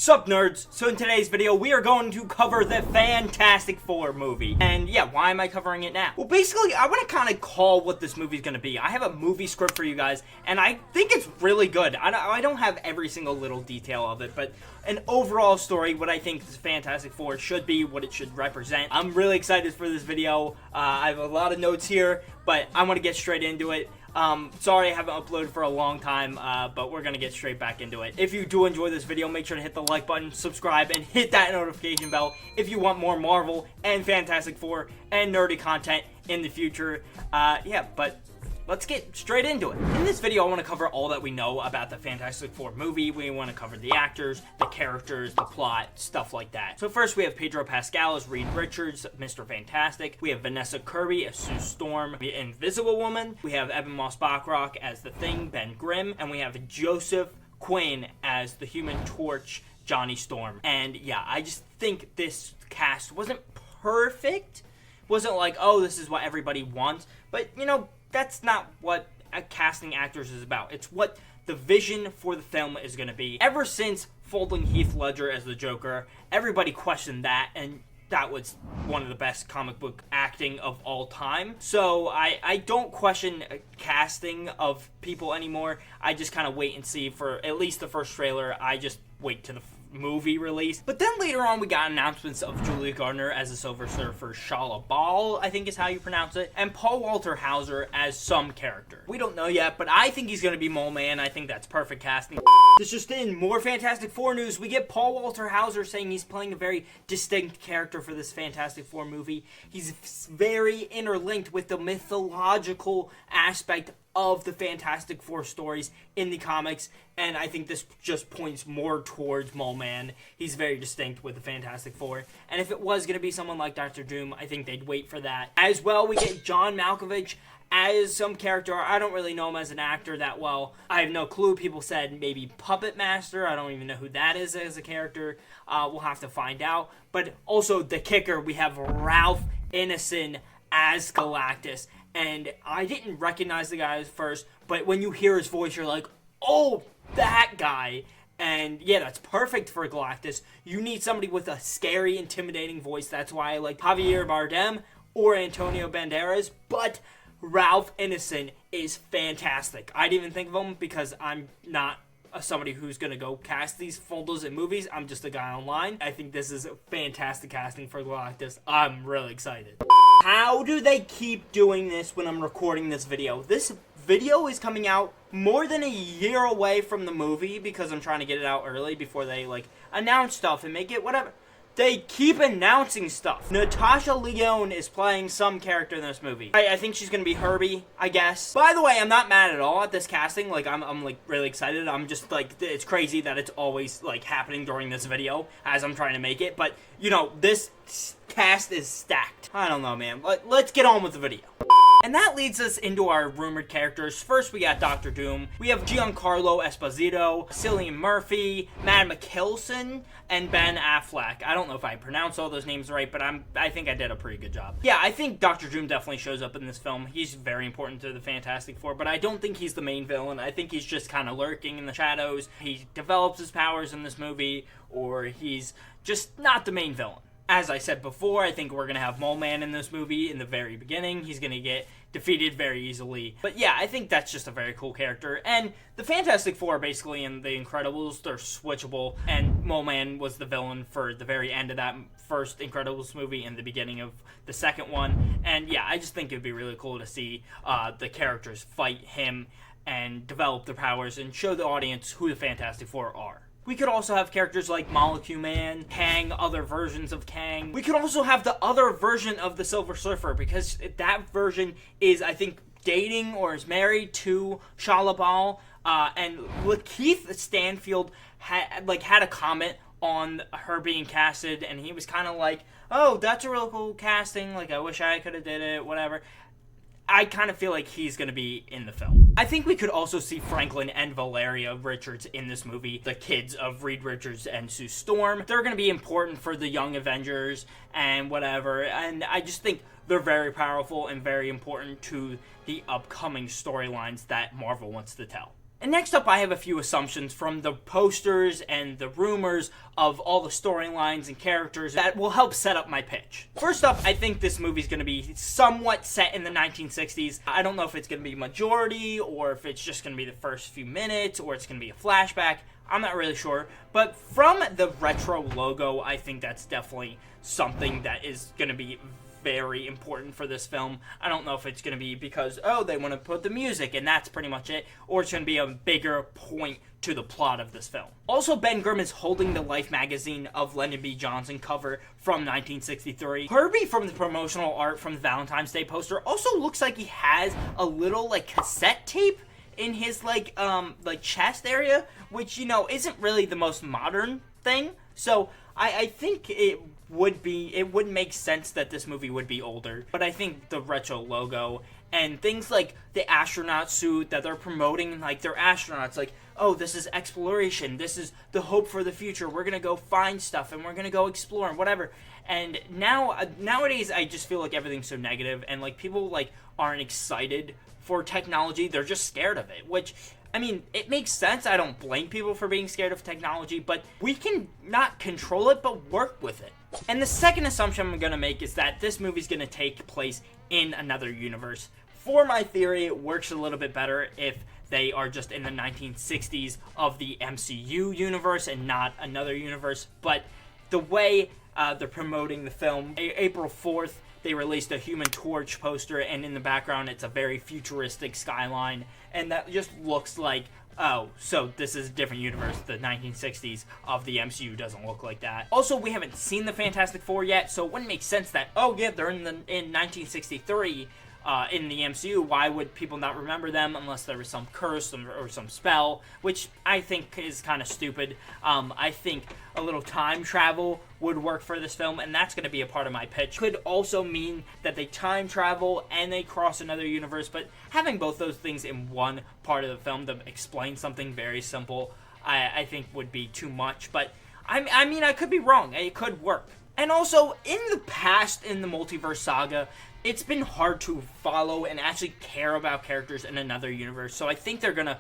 Sup nerds, so in today's video we are going to cover the Fantastic Four movie. And yeah, why am I covering it now? Well, basically I want to kind of call what this movie is going to be. I have a movie script for you guys and I think it's really good. I don't have every single little detail of it, but an overall story, what I think this Fantastic Four should be, what it should represent. I'm really excited for this video. I have a lot of notes here, but I want to get straight into it. Sorry I haven't uploaded for a long time, but we're gonna get straight back into it. If you do enjoy this video, make sure to hit the like button, subscribe, and hit that notification bell if you want more Marvel and Fantastic Four and nerdy content in the future. Yeah, but let's get straight into it. In this video, I want to cover all that we know about the Fantastic Four movie. We want to cover the actors, the characters, the plot, stuff like that. So first, we have Pedro Pascal as Reed Richards, Mr. Fantastic. We have Vanessa Kirby as Sue Storm, the Invisible Woman. We have Evan Moss-Bachrach as The Thing, Ben Grimm. And we have Joseph Quinn as the Human Torch, Johnny Storm. And yeah, I just think this cast wasn't perfect. Wasn't like, oh, this is what everybody wants. But, you know, that's not what casting actors is about. It's what the vision for the film is going to be. Ever since folding Heath Ledger as the Joker, everybody questioned that, and that was one of the best comic book acting of all time. So I don't question casting of people anymore. I just kind of wait and see for at least the first trailer. I just wait to the movie release. But then later on we got announcements of Julia Gardner as the Silver Surfer, Shala Bal, I think is how you pronounce it, and Paul Walter Hauser as some character. We don't know yet, but I think he's going to be Mole Man. I think that's perfect casting. This just in, more Fantastic Four news. We get Paul Walter Hauser saying he's playing a very distinct character for this Fantastic Four movie. He's very interlinked with the mythological aspect of the Fantastic Four stories in the comics, and I think this just points more towards Mole Man. He's very distinct with the Fantastic Four, and if it was going to be someone like Dr. Doom, I think they'd wait for that. As well, we get John Malkovich as some character. I don't really know him as an actor that well. I have no clue. People said maybe Puppet Master. I don't even know who that is as a character. We'll have to find out. But also, the kicker, we have Ralph Ineson as Galactus. And I didn't recognize the guy at first, but when you hear his voice, you're like, oh, that guy. And yeah, that's perfect for Galactus. You need somebody with a scary, intimidating voice. That's why I like Javier Bardem or Antonio Banderas. But Ralph Ineson is fantastic. I didn't even think of him because I'm not somebody who's going to go cast these folders in movies. I'm just a guy online. I think this is a fantastic casting for Galactus. I'm really excited. How do they keep doing this when I'm recording this video? This video is coming out more than a year away from the movie because I'm trying to get it out early before they like announce stuff and make it whatever. They keep announcing stuff. Natasha Lyonne is playing some character in this movie. I think she's gonna be Herbie, I guess. By the way, I'm not mad at all at this casting. Like, I'm like really excited. I'm just like, it's crazy that it's always like happening during this video as I'm trying to make it. But, you know, this cast is stacked. I don't know, man. Let's get on with the video. And that leads us into our rumored characters. First, we got Dr. Doom. We have Giancarlo Esposito, Cillian Murphy, Matt Mikkelsen, and Ben Affleck. I don't know if I pronounced all those names right, but I think I did a pretty good job. Yeah, I think Dr. Doom definitely shows up in this film. He's very important to the Fantastic Four, but I don't think he's the main villain. I think he's just kind of lurking in the shadows. He develops his powers in this movie, or he's just not the main villain. As I said before, I think we're going to have Mole Man in this movie in the very beginning. He's going to get defeated very easily. But yeah, I think that's just a very cool character. And the Fantastic Four, basically, in The Incredibles, they're switchable. And Mole Man was the villain for the very end of that first Incredibles movie and the beginning of the second one. And yeah, I just think it'd be really cool to see the characters fight him and develop their powers and show the audience who the Fantastic Four are. We could also have characters like Molecule Man, Kang, other versions of Kang. We could also have the other version of the Silver Surfer because that version is, I think, dating or is married to Shala Bal. And Lakeith Stanfield had a comment on her being casted, and he was kind of like, oh, that's a real cool casting. Like, I wish I could have did it, whatever. I kind of feel like he's going to be in the film. I think we could also see Franklin and Valeria Richards in this movie, the kids of Reed Richards and Sue Storm. They're going to be important for the Young Avengers and whatever, and I just think they're very powerful and very important to the upcoming storylines that Marvel wants to tell. And next up, I have a few assumptions from the posters and the rumors of all the storylines and characters that will help set up my pitch. First up, I think this movie's going to be somewhat set in the 1960s. I don't know if it's going to be majority or if it's just going to be the first few minutes or it's going to be a flashback. I'm not really sure. But from the retro logo, I think that's definitely something that is going to be very important for this film. I don't know if it's going to be because, oh, they want to put the music and that's pretty much it, or it's going to be a bigger point to the plot of this film. Also, Ben Grimm is holding the Life magazine of Lyndon B. Johnson cover from 1963. Herbie from the promotional art from the Valentine's Day poster also looks like he has a little, like, cassette tape in his, like chest area, which, you know, isn't really the most modern thing. So, I think it would make sense that this movie would be older, but I think the retro logo and things like the astronaut suit that they're promoting, like they're astronauts, like, oh, this is exploration, this is the hope for the future, we're gonna go find stuff and we're gonna go explore and whatever. And nowadays I just feel like everything's so negative and like people like aren't excited for technology, they're just scared of it, which, I mean, it makes sense. I don't blame people for being scared of technology, but we can not control it, but work with it. And the second assumption I'm going to make is that this movie's going to take place in another universe. For my theory, it works a little bit better if they are just in the 1960s of the MCU universe and not another universe. But the way they're promoting the film, April 4th, they released a Human Torch poster, and in the background, it's a very futuristic skyline, and that just looks like, oh, so this is a different universe. The 1960s of the MCU doesn't look like that. Also, we haven't seen the Fantastic Four yet, so it wouldn't make sense that, oh yeah, they're in 1963 in the MCU. Why would people not remember them unless there was some curse or some spell, which I think is kind of stupid. I think a little time travel would work for this film, and that's going to be a part of my pitch. Could also mean that they time travel and they cross another universe, but having both those things in one part of the film to explain something very simple, I think would be too much. But I mean, I could be wrong. It could work. And also, in the past, in the Multiverse saga, it's been hard to follow and actually care about characters in another universe. So I think they're going to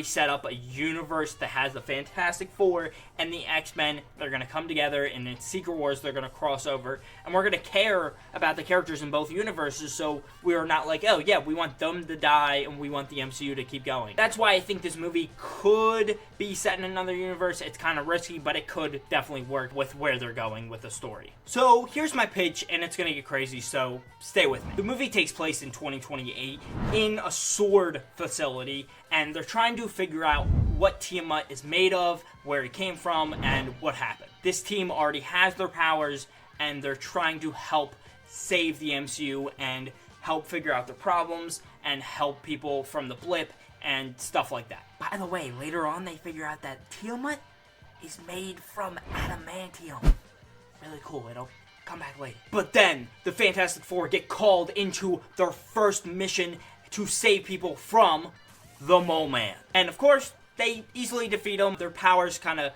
set up a universe that has the Fantastic Four and the X-Men. They're going to come together, and in Secret Wars, they're going to cross over. And we're going to care about the characters in both universes, so we're not like, oh, yeah, we want them to die, and we want the MCU to keep going. That's why I think this movie could be set in another universe. It's kind of risky, but it could definitely work with where they're going with the story. So here's my pitch, and it's going to get crazy, so stay with me. The movie takes place in 2028 in a sword facility, and they're trying to figure out what Tiamat is made of, where it came from, and what happened. This team already has their powers, and they're trying to help save the MCU and help figure out their problems and help people from the blip and stuff like that. By the way, later on they figure out that Tiamat is made from adamantium. Really cool, it'll come back later. But then the Fantastic Four get called into their first mission to save people from the Mole Man. And of course, they easily defeat him. Their powers kind of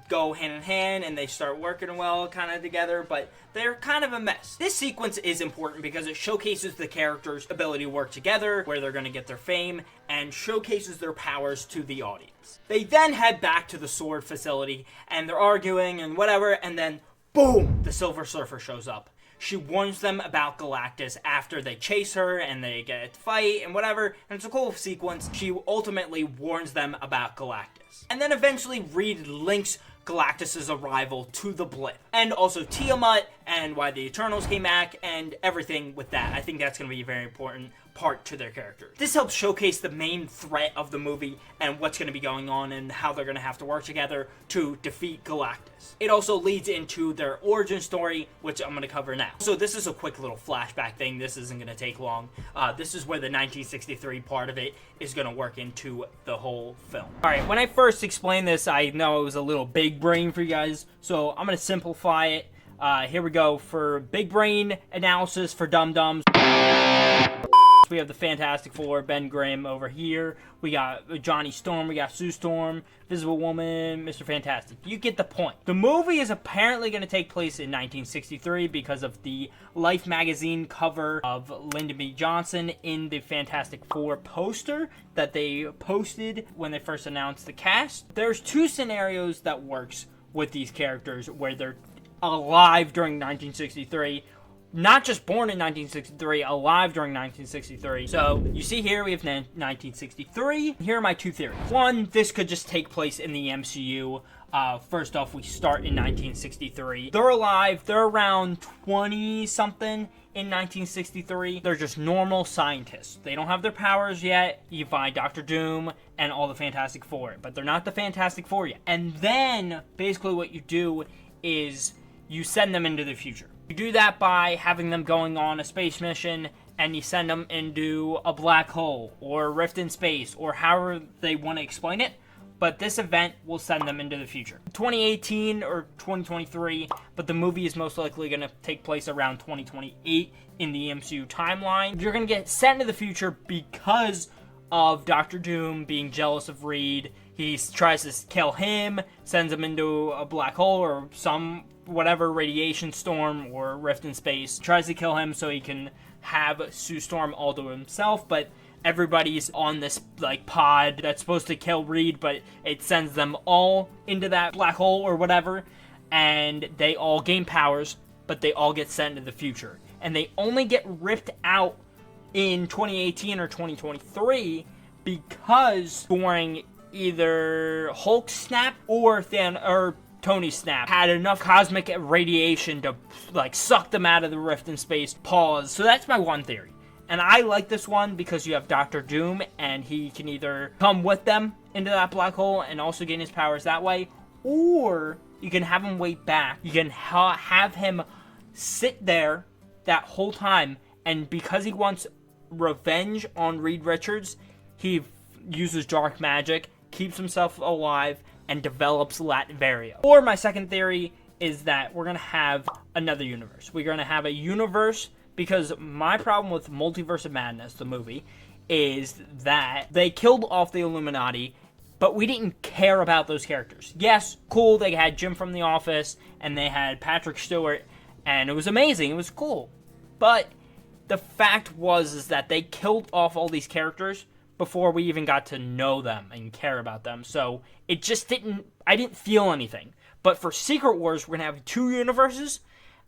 go hand in hand and they start working well kind of together, but they're kind of a mess. This sequence is important because it showcases the characters' ability to work together, where they're going to get their fame, and showcases their powers to the audience. They then head back to the sword facility and they're arguing and whatever, and then boom, the Silver Surfer shows up. She warns them about Galactus after they chase her and they get a fight and whatever, and it's a cool sequence. She ultimately warns them about Galactus. And then eventually Reed links Galactus' arrival to the blip. And also Tiamat and why the Eternals came back and everything with that. I think that's going to be a very important part to their characters. This helps showcase the main threat of the movie and what's going to be going on and how they're going to have to work together to defeat Galactus. It also leads into their origin story, which I'm going to cover now. So this is a quick little flashback thing. This isn't going to take long. This is where the 1963 part of it is going to work into the whole film. Alright, when I first explained this, I know it was a little big brain for you guys, so I'm going to simplify it. Here we go for big brain analysis for dum-dums. We have the Fantastic Four, Ben Grimm over here. We got Johnny Storm, we got Sue Storm, Visible Woman, Mr. Fantastic. You get the point. The movie is apparently going to take place in 1963 because of the Life magazine cover of Lyndon B. Johnson in the Fantastic Four poster that they posted when they first announced the cast. There's two scenarios that works with these characters where they're alive during 1963. Not just born in 1963, alive during 1963. So, you see here, we have 1963. Here are my two theories. One, this could just take place in the MCU. First off, we start in 1963. They're alive. They're around 20-something in 1963. They're just normal scientists. They don't have their powers yet. You find Dr. Doom and all the Fantastic Four, but they're not the Fantastic Four yet. And then, basically what you do is you send them into the future. You do that by having them going on a space mission, and you send them into a black hole, or a rift in space, or however they want to explain it. But this event will send them into the future. 2018 or 2023, but the movie is most likely going to take place around 2028 in the MCU timeline. You're going to get sent into the future because of Dr. Doom being jealous of Reed. He tries to kill him, sends him into a black hole or some whatever radiation storm or rift in space, tries to kill him so he can have Sue Storm all to himself, but everybody's on this like pod that's supposed to kill Reed, but it sends them all into that black hole or whatever, and they all gain powers, but they all get sent into the future. And they only get ripped out in 2018 or 2023 because during either Hulk snap or Tony snap had enough cosmic radiation to like suck them out of the rift in space. Pause. So that's my one theory. And I like this one because you have Dr. Doom and he can either come with them into that black hole and also gain his powers that way, or you can have him wait back. You can have him sit there that whole time, and because he wants revenge on Reed Richards, he uses dark magic, keeps himself alive, and develops Latveria. Or my second theory is that we're going to have another universe. We're going to have a universe, because my problem with Multiverse of Madness, the movie, is that they killed off the Illuminati, but we didn't care about those characters. Yes, cool, they had Jim from The Office, and they had Patrick Stewart, and it was amazing, it was cool. But the fact is that they killed off all these characters before we even got to know them and care about them. So it just I didn't feel anything. But for Secret Wars, we're going to have two universes,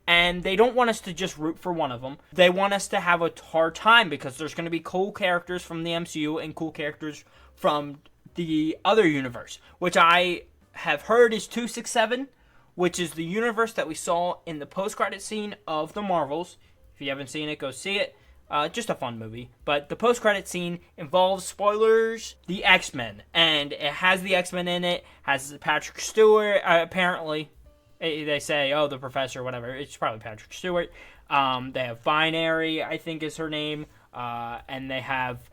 and they don't want us to just root for one of them. They want us to have a hard time because there's going to be cool characters from the MCU and cool characters from the other universe, which I have heard is 267, which is the universe that we saw in the post-credit scene of The Marvels. If you haven't seen it, go see it. Just a fun movie. But the post-credit scene involves, spoilers, the X-Men. And it has the X-Men in it, has Patrick Stewart, apparently. They say, oh, the professor, whatever. It's probably Patrick Stewart. They have Binary, I think is her name. And they have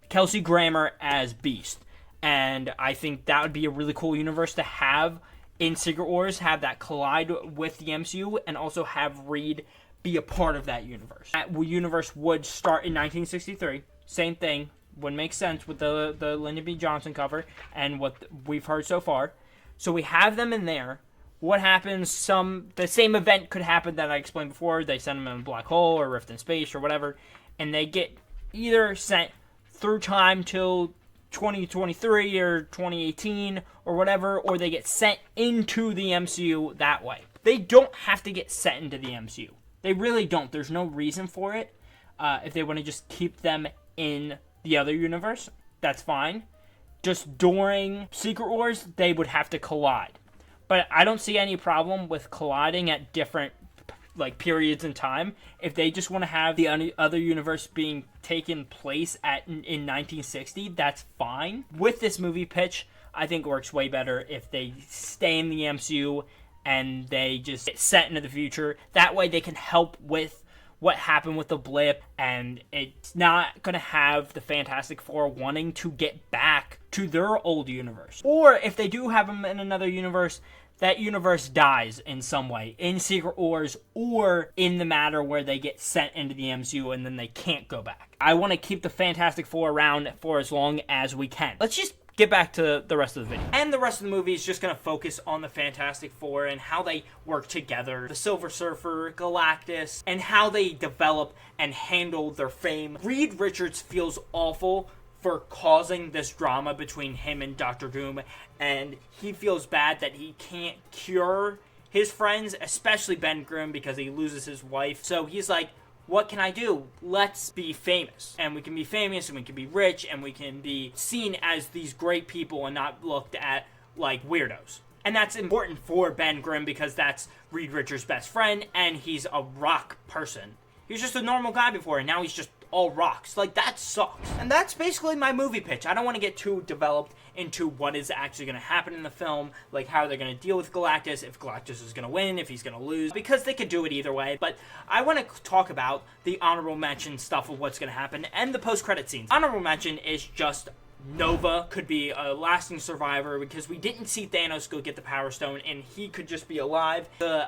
Kelsey Grammer as Beast. And I think that would be a really cool universe to have in Secret Wars, have that collide with the MCU, and also have Reed be a part of that universe. That universe would start in 1963. Same thing. Would make sense with the Lyndon B. Johnson cover and what we've heard so far. So we have them in there. What happens? The same event could happen that I explained before. They send them in a black hole or rift in space or whatever, and they get either sent through time till 2023 or 2018 or whatever, or they get sent into the MCU that way. They don't have to get sent into the MCU. They really don't. There's no reason for it. If they want to just keep them in the other universe, that's fine. Just during Secret Wars, they would have to collide. But I don't see any problem with colliding at different periods in time. If they just want to have the other universe being taken place in 1960, that's fine. With this movie pitch, I think it works way better if they stay in the MCU and they just get set into the future. That way they can help with what happened with the blip, and it's not going to have the Fantastic Four wanting to get back to their old universe. Or if they do have them in another universe, that universe dies in some way, in Secret Wars or in the matter where they get sent into the MCU and then they can't go back. I want to keep the Fantastic Four around for as long as we can. Let's just get back to the rest of the video. And the rest of the movie is just going to focus on the Fantastic Four and how they work together. The Silver Surfer, Galactus, and how they develop and handle their fame. Reed Richards feels awful for causing this drama between him and Doctor Doom, and he feels bad that he can't cure his friends, especially Ben Grimm, because he loses his wife. So he's like, what can I do? Let's be famous. And we can be famous, and we can be rich, and we can be seen as these great people and not looked at like weirdos. And that's important for Ben Grimm because that's Reed Richards' best friend, and he's a rock person. He was just a normal guy before, and now he's just all rocks. Like, that sucks. And that's basically my movie pitch. I don't want to get too developed into what is actually going to happen in the film, like how they're going to deal with Galactus, if Galactus is going to win, if he's going to lose, because they could do it either way. But I want to talk about the honorable mention stuff of what's going to happen and the post-credit scenes. Honorable mention is just Nova could be a lasting survivor because we didn't see Thanos go get the Power Stone and he could just be alive. The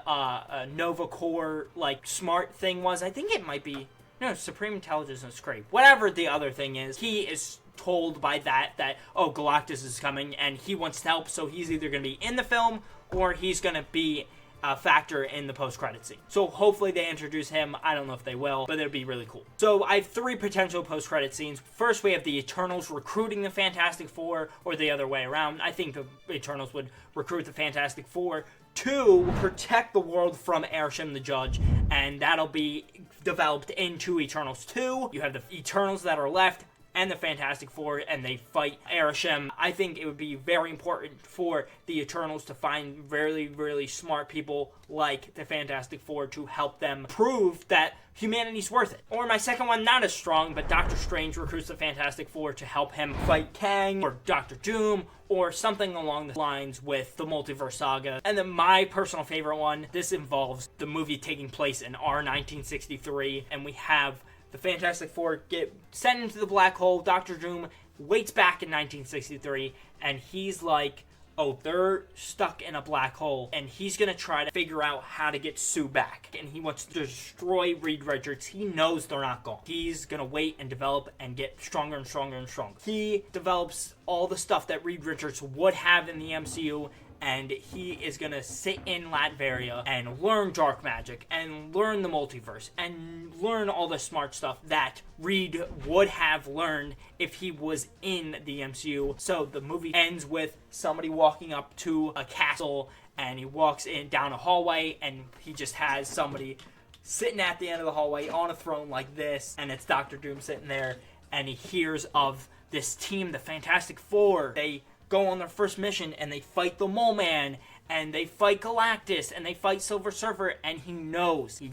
Nova Core, like, smart thing was, I think it might be, no, Supreme Intelligence is great. Whatever the other thing is, he is told by that, oh, Galactus is coming and he wants to help, so he's either going to be in the film or he's going to be a factor in the post-credit scene. So hopefully they introduce him. I don't know if they will, but it'd be really cool. So I have 3 potential post-credit scenes. First, we have the Eternals recruiting the Fantastic Four, or the other way around. I think the Eternals would recruit the Fantastic Four to protect the world from Arishem the Judge, and that'll be developed into Eternals 2. You have the Eternals that are left and the Fantastic Four, and they fight Arishem. I think it would be very important for the Eternals to find really, really smart people like the Fantastic Four to help them prove that humanity's worth it. Or my second one, not as strong, but Doctor Strange recruits the Fantastic Four to help him fight Kang, or Doctor Doom, or something along the lines with the Multiverse saga. And then my personal favorite one, this involves the movie taking place in our 1963, and we have the Fantastic Four get sent into the black hole. Doctor Doom waits back in 1963, and he's like, oh, they're stuck in a black hole, and he's gonna try to figure out how to get Sue back. And he wants to destroy Reed Richards. He knows they're not gone. He's gonna wait and develop and get stronger and stronger and stronger. He develops all the stuff that Reed Richards would have in the MCU, and he is gonna sit in Latveria and learn dark magic and learn the multiverse and learn all the smart stuff that Reed would have learned if he was in the MCU. So the movie ends with somebody walking up to a castle, and he walks in down a hallway, and he just has somebody sitting at the end of the hallway on a throne like this, and it's Doctor Doom sitting there, and he hears of this team, the Fantastic Four. They go on their first mission, and they fight the Mole Man, and they fight Galactus, and they fight Silver Surfer, and he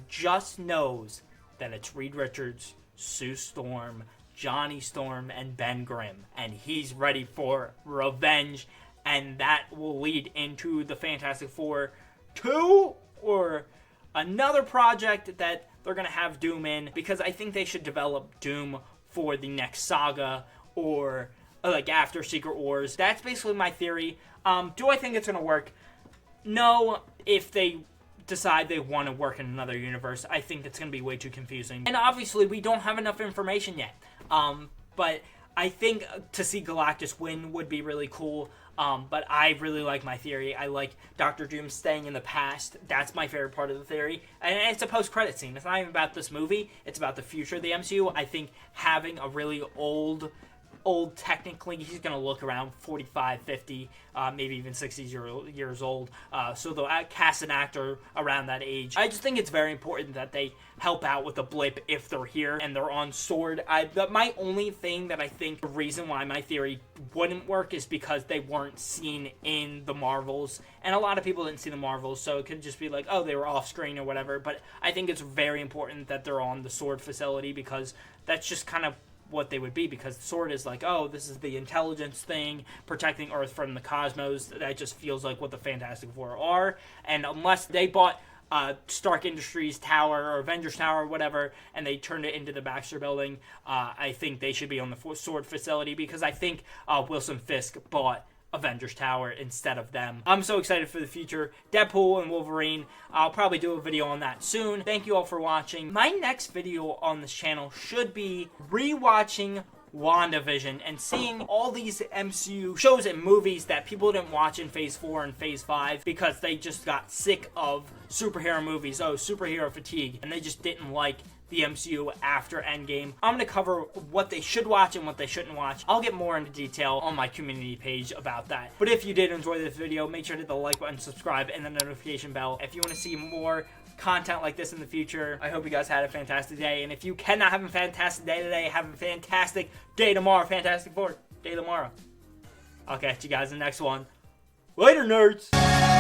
just knows that it's Reed Richards, Sue Storm, Johnny Storm, and Ben Grimm, and he's ready for revenge, and that will lead into the Fantastic Four 2, or another project that they're going to have Doom in, because I think they should develop Doom for the next saga, or like after Secret Wars. That's basically my theory. Do I think it's going to work? No. If they decide they want to work in another universe, I think it's going to be way too confusing. And obviously, we don't have enough information yet. But I think to see Galactus win would be really cool. But I really like my theory. I like Doctor Doom staying in the past. That's my favorite part of the theory. And it's a post-credit scene. It's not even about this movie. It's about the future of the MCU. I think having a really old, technically, he's going to look around 45, 50, maybe even 60 years old. So they'll cast an actor around that age. I just think it's very important that they help out with the blip if they're here and they're on Sword. My only thing that I think the reason why my theory wouldn't work is because they weren't seen in the Marvels. And a lot of people didn't see the Marvels, so it could just be like, oh, they were off screen or whatever. But I think it's very important that they're on the Sword facility, because that's just kind of what they would be, because Sword is like, oh, this is the intelligence thing, protecting Earth from the cosmos. That just feels like what the Fantastic Four are. And unless they bought Stark Industries Tower or Avengers Tower or whatever, and they turned it into the Baxter Building, I think they should be on the Sword facility, because I think Wilson Fisk bought Avengers Tower instead of them. I'm so excited for the future. Deadpool and Wolverine. I'll probably do a video on that soon. Thank you all for watching. My next video on this channel should be rewatching WandaVision and seeing all these MCU shows and movies that people didn't watch in Phase 4 and Phase 5 because they just got sick of superhero movies, superhero fatigue, and they just didn't like the MCU after Endgame. I'm going to cover what they should watch and what they shouldn't watch. I'll get more into detail on my community page about that. But if you did enjoy this video, make sure to hit the like button, subscribe, and the notification bell if you want to see more content like this in the future. I hope you guys had a fantastic day, and if you cannot have a fantastic day today, have a fantastic day tomorrow. Fantastic Four day tomorrow. I'll catch you guys in the next one. Later, nerds!